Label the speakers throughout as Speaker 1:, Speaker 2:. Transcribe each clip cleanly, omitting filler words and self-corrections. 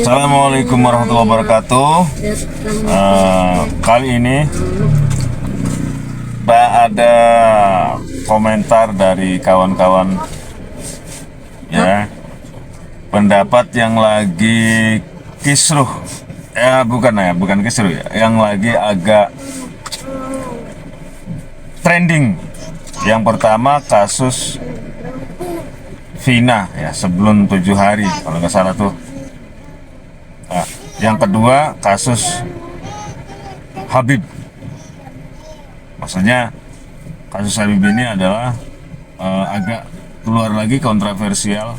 Speaker 1: Assalamualaikum warahmatullahi wabarakatuh. Kali ini ada komentar dari kawan-kawan ya, pendapat yang lagi kisruh bukan kisruh ya, yang lagi agak trending. Yang pertama kasus Vina ya, sebelum 7 hari kalau nggak salah tuh. Nah, yang kedua kasus Habib. Maksudnya kasus Habib ini adalah agak keluar lagi kontroversial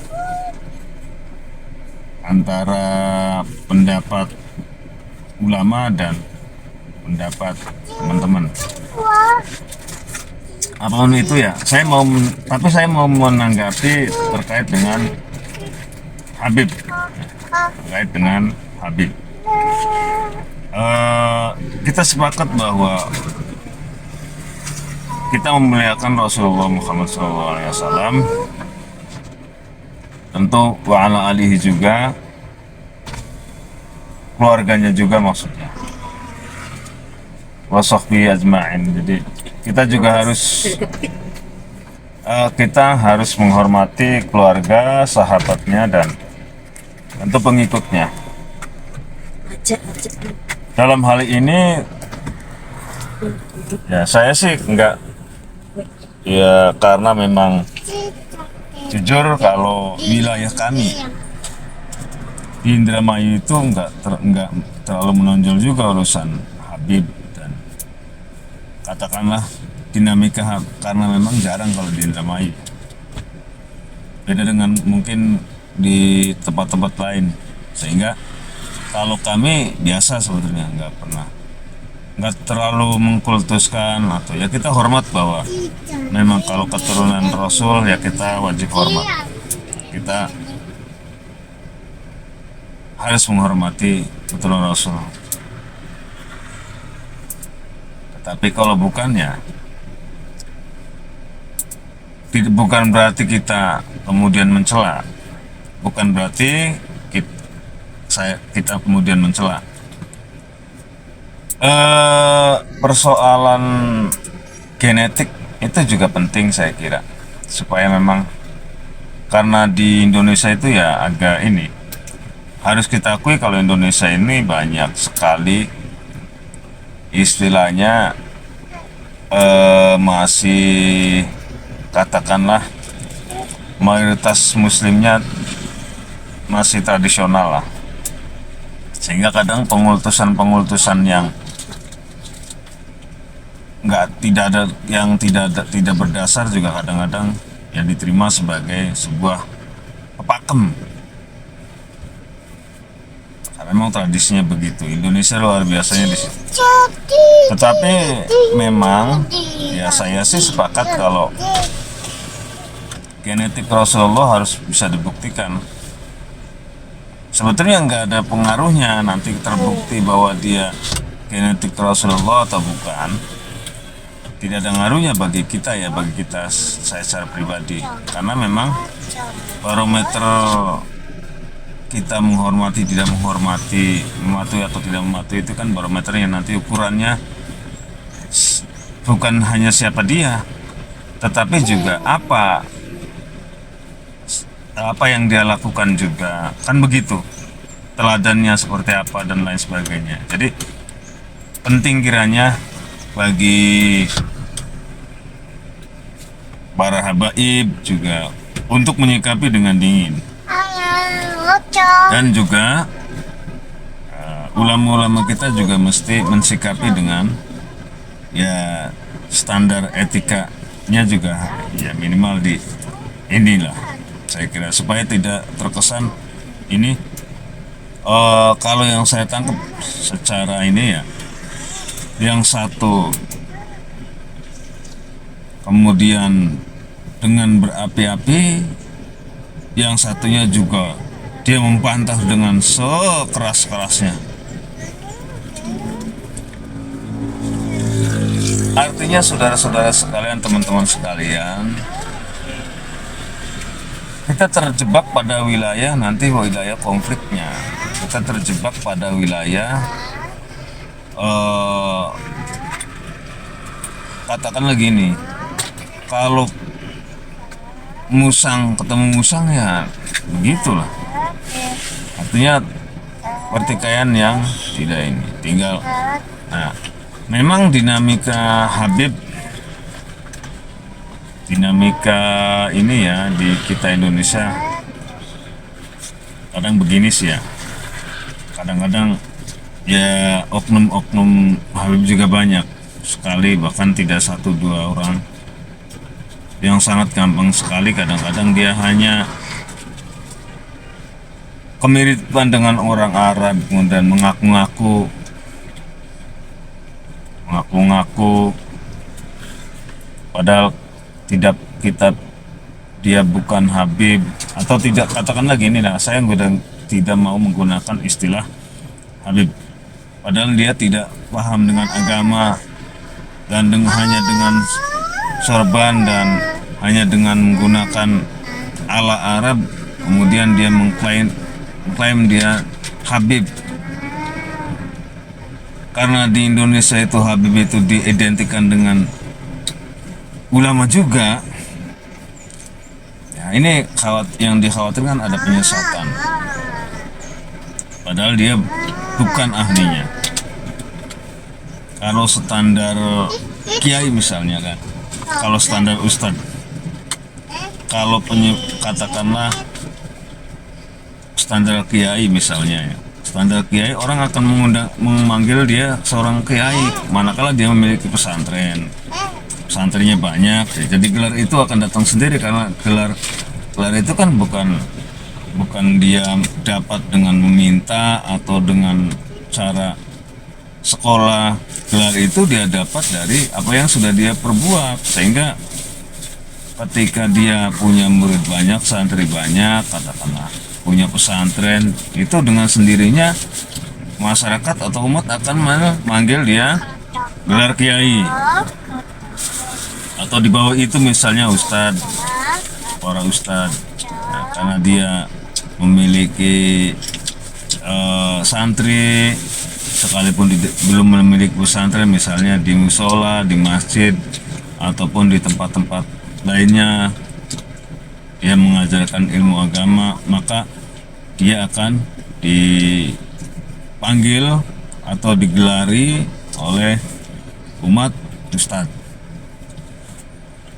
Speaker 1: antara pendapat ulama dan pendapat teman-teman. Apapun itu ya, saya mau menanggapi terkait dengan Habib. Kita sepakat bahwa kita memuliakan Rasulullah Muhammad SAW, tentu wa ala alihi juga, keluarganya juga maksudnya, wa sahbihi ajma'in. Jadi kita juga harus menghormati keluarga, sahabatnya, dan tentu pengikutnya. Dalam hal ini ya saya sih enggak, ya karena memang jujur kalau wilayah kami di Indramayu itu enggak terlalu menonjol juga urusan Habib, dan katakanlah dinamika, karena memang jarang kalau di Indramayu, beda dengan mungkin di tempat-tempat lain. Sehingga kalau kami biasa sebetulnya nggak terlalu mengkultuskan, atau ya kita hormat bahwa memang kalau keturunan Rasul ya kita wajib hormat, kita harus menghormati keturunan Rasul. Tetapi kalau bukan ya bukan berarti kita kemudian mencela, bukan berarti kita kemudian mencela. Persoalan genetik itu juga penting saya kira, supaya memang, karena di Indonesia itu ya agak ini, harus kita akui kalau Indonesia ini banyak sekali istilahnya masih, katakanlah mayoritas muslimnya masih tradisional lah, sehingga kadang pengultusan yang tidak berdasar juga kadang-kadang ya diterima sebagai sebuah pepakem, karena memang tradisinya begitu. Indonesia luar biasanya di situ. Tetapi memang ya saya sih sepakat kalau genetik Rasulullah harus bisa dibuktikan. Sebetulnya nggak ada pengaruhnya nanti terbukti bahwa dia genetik Rasulullah atau bukan. Tidak ada ngaruhnya bagi kita, saya secara pribadi. Karena memang barometer kita menghormati, tidak menghormati, mematuhi atau tidak mematuhi, itu kan barometernya nanti ukurannya bukan hanya siapa dia, tetapi juga apa yang dia lakukan juga, kan begitu, teladannya seperti apa dan lain sebagainya. Jadi penting kiranya bagi para habaib juga untuk menyikapi dengan dingin, dan juga ulama-ulama kita juga mesti mensikapi dengan ya standar etikanya juga ya minimal di inilah, saya kira, supaya tidak terkesan ini. Kalau yang saya tangkap secara ini ya, yang satu kemudian dengan berapi-api, yang satunya juga dia membantah dengan sekeras-kerasnya. Artinya saudara-saudara sekalian, teman-teman sekalian, kita terjebak pada wilayah nanti wilayah konfliknya. Kita terjebak pada wilayah katakanlah gini, kalau musang ketemu musang ya begitulah. Artinya pertikaian yang tidak ini tinggal. Nah, memang dinamika Habib, dinamika ini ya di kita Indonesia kadang begini sih ya. Kadang-kadang ya oknum-oknum Habib juga banyak sekali, bahkan tidak satu dua orang yang sangat gampang sekali. Kadang-kadang dia hanya kemiripan dengan orang Arab dan mengaku-ngaku padahal tidak, kita dia bukan Habib atau tidak. Katakanlah gini, nah saya tidak mau menggunakan istilah Habib padahal dia tidak paham dengan agama dan hanya dengan sorban dan hanya dengan menggunakan ala Arab, kemudian dia mengklaim dia Habib. Karena di Indonesia itu Habib itu diidentikan dengan ulama juga. Ya, ini yang dikhawatirkan ada penyesatan. Padahal dia bukan ahlinya. Kalau standar kiai misalnya kan, kalau standar ustadz, kalau katakanlah standar kiai misalnya ya, standar kiai orang akan memanggil dia seorang kiai manakala dia memiliki pesantrennya banyak ya. Jadi gelar itu akan datang sendiri karena gelar itu kan bukan dia dapat dengan meminta atau dengan cara sekolah. Gelar itu dia dapat dari apa yang sudah dia perbuat, sehingga ketika dia punya murid banyak, santri banyak, katakanlah punya pesantren, itu dengan sendirinya masyarakat atau umat akan memanggil dia gelar kiai. Atau di bawah itu misalnya ustadz, para ustadz, nah, karena dia memiliki santri, sekalipun belum memiliki pesantren, misalnya di musola, di masjid, ataupun di tempat-tempat lainnya dia mengajarkan ilmu agama, maka dia akan dipanggil atau digelari oleh umat ustadz.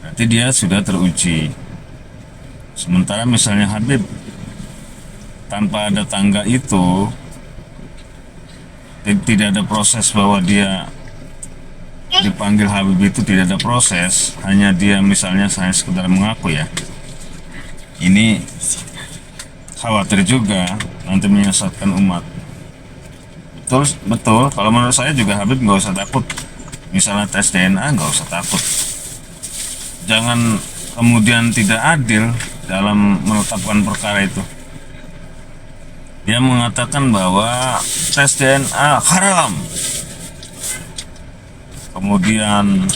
Speaker 1: Berarti dia sudah teruji. Sementara misalnya Habib tanpa ada tangga itu, tidak ada proses bahwa dia dipanggil Habib, itu tidak ada proses, hanya dia misalnya saya sekedar mengaku ya. Ini khawatir juga nanti menyesatkan umat. Betul. Kalau menurut saya juga Habib nggak usah takut. Misalnya tes DNA nggak usah takut. Jangan kemudian tidak adil dalam menetapkan perkara itu. Dia mengatakan bahwa tes DNA haram. Kemudian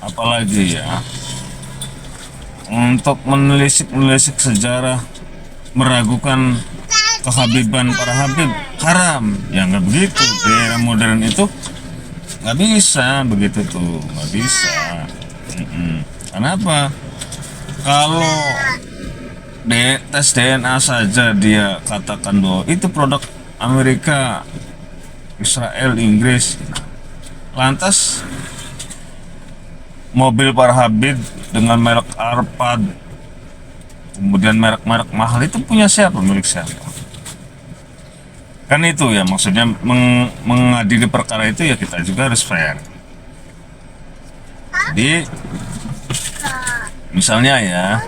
Speaker 1: apalagi ya, untuk menelisik sejarah, meragukan kehabiban para habib, haram. Ya nggak begitu. Di era modern itu nggak bisa begitu tuh, nggak bisa. Kenapa? Kalau tes DNA saja dia katakan bahwa itu produk Amerika, Israel, Inggris. Lantas mobil para habib dengan merek Arpad, kemudian merek-merek mahal itu punya siapa, milik siapa? Kan itu ya maksudnya mengadili perkara itu ya, kita juga harus fair. Jadi misalnya ya,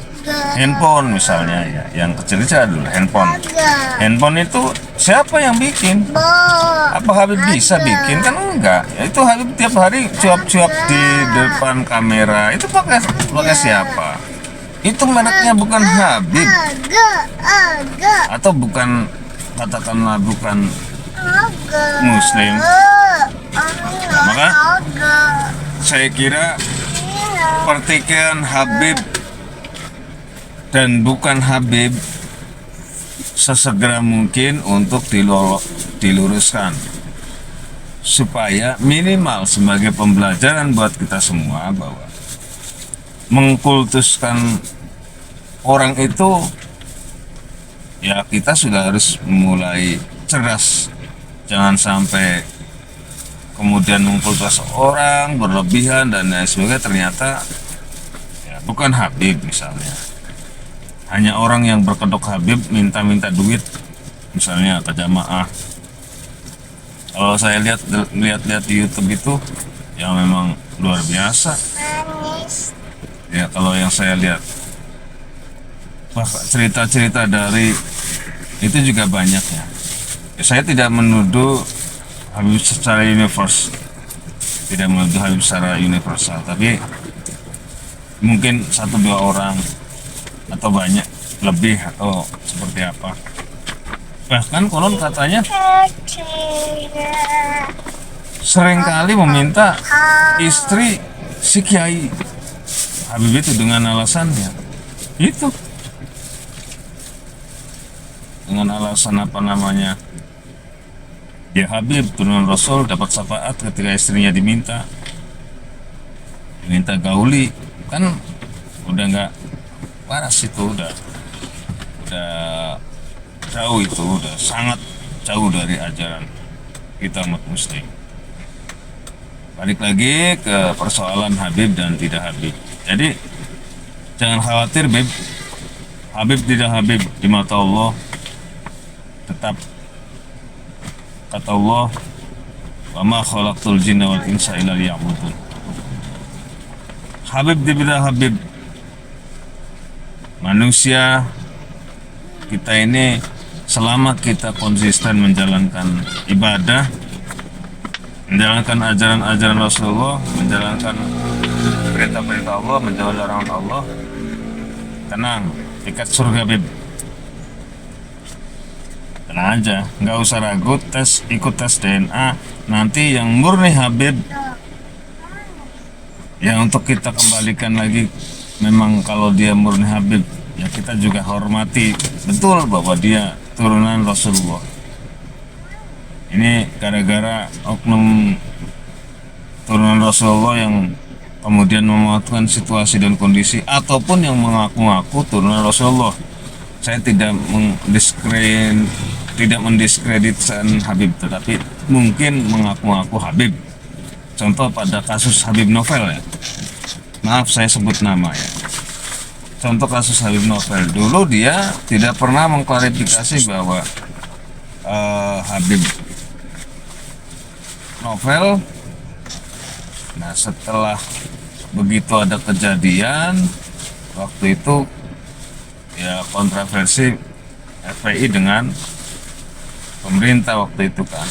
Speaker 1: handphone misalnya ya, yang kecil-kecil dulu handphone itu siapa yang bikin? Apa Habib bisa bikin? Kan enggak ya, itu Habib tiap hari cuap-cuap di depan kamera, itu pakai siapa? Itu mereknya bukan Habib, atau bukan, katakanlah bukan Muslim. Maka saya kira pertikaian Habib dan bukan Habib, sesegera mungkin untuk diluruskan supaya minimal sebagai pembelajaran buat kita semua bahwa mengkultuskan orang itu ya kita sudah harus mulai cerdas. Jangan sampai kemudian mengkultus orang berlebihan dan lain sebagainya, ternyata ya bukan Habib misalnya. Hanya orang yang berkedok Habib minta-minta duit misalnya ke jamaah. Kalau saya lihat di YouTube itu yang memang luar biasa. Ya kalau yang saya lihat, bahkan cerita-cerita dari itu juga banyak ya. Saya tidak menuduh Habib secara universal, tapi mungkin 1-2 orang atau banyak lebih atau seperti apa. Bahkan konon katanya seringkali meminta istri si Kiai Habib itu dengan alasannya itu, dengan alasan apa namanya, ya Habib turunan Rasul dapat syafaat ketika istrinya diminta gauli, kan udah nggak waras itu, udah jauh, itu udah sangat jauh dari ajaran kita umat muslim. Balik lagi ke persoalan Habib dan tidak Habib. Jadi jangan khawatir Beb, Habib tidak Habib di mata Allah tetap kata Allah, wa ma khalaqtul jinna wal insa illa liya'budun. Habib tidak Habib, manusia kita ini selama kita konsisten menjalankan ibadah, menjalankan ajaran-ajaran Rasulullah, menjalankan perintah-perintah Allah, menjauhi larangan Allah, tenang, tiket surga Beb. Tenang aja, nggak usah ragu, ikut tes DNA, nanti yang murni Habib ya untuk kita kembalikan lagi. Memang kalau dia murni Habib ya kita juga hormati betul bahwa dia turunan Rasulullah. Ini gara-gara oknum turunan Rasulullah yang kemudian memanfaatkan situasi dan kondisi, ataupun yang mengaku-ngaku turunan Rasulullah. Saya tidak mendiskreditkan Habib, tetapi mungkin mengaku-ngaku Habib. Contoh pada kasus Habib Novel ya. Maaf saya sebut nama ya. Contoh kasus Habib Novel, dulu dia tidak pernah mengklarifikasi bahwa Habib Novel, nah setelah begitu ada kejadian waktu itu ya kontroversi FPI dengan pemerintah waktu itu kan,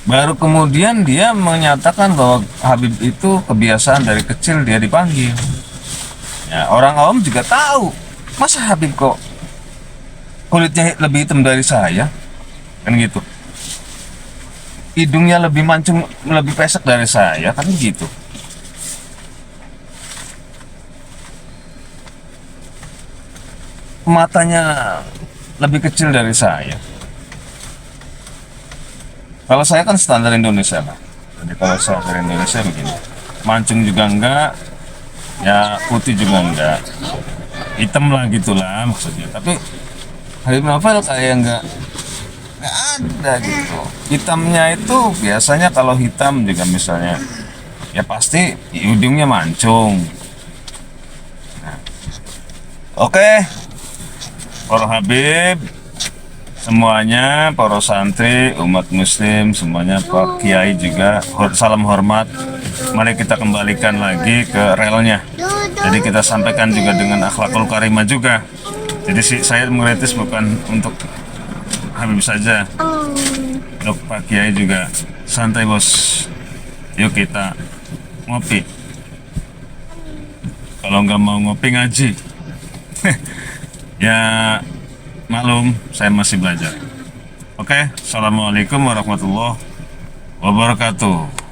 Speaker 1: baru kemudian dia menyatakan bahwa Habib itu kebiasaan dari kecil dia dipanggil. Ya, orang awam juga tahu, masa Habib kok kulitnya lebih hitam dari saya, kan gitu. Hidungnya lebih mancung, lebih pesek dari saya, kan gitu. Matanya lebih kecil dari saya. Kalau saya kan standar Indonesia lah. Jadi kalau standar Indonesia begini, mancung juga enggak, ya putih juga enggak, hitam lah gitulah maksudnya. Tapi Habib Novel kayak enggak ada gitu. Hitamnya itu biasanya kalau hitam juga misalnya, ya pasti hidungnya mancung. Nah, oke, para Habib semuanya, para santri, umat muslim semuanya, Pak Kiai juga, salam hormat. Mari kita kembalikan lagi ke relnya. Jadi kita sampaikan juga dengan akhlakul karimah juga. Jadi saya mengkritis bukan untuk Habib saja, untuk Pak Kiai juga. Santai bos, yuk kita ngopi. Kalau nggak mau ngopi ngaji. Ya maklum, saya masih belajar. Oke, assalamualaikum warahmatullahi wabarakatuh.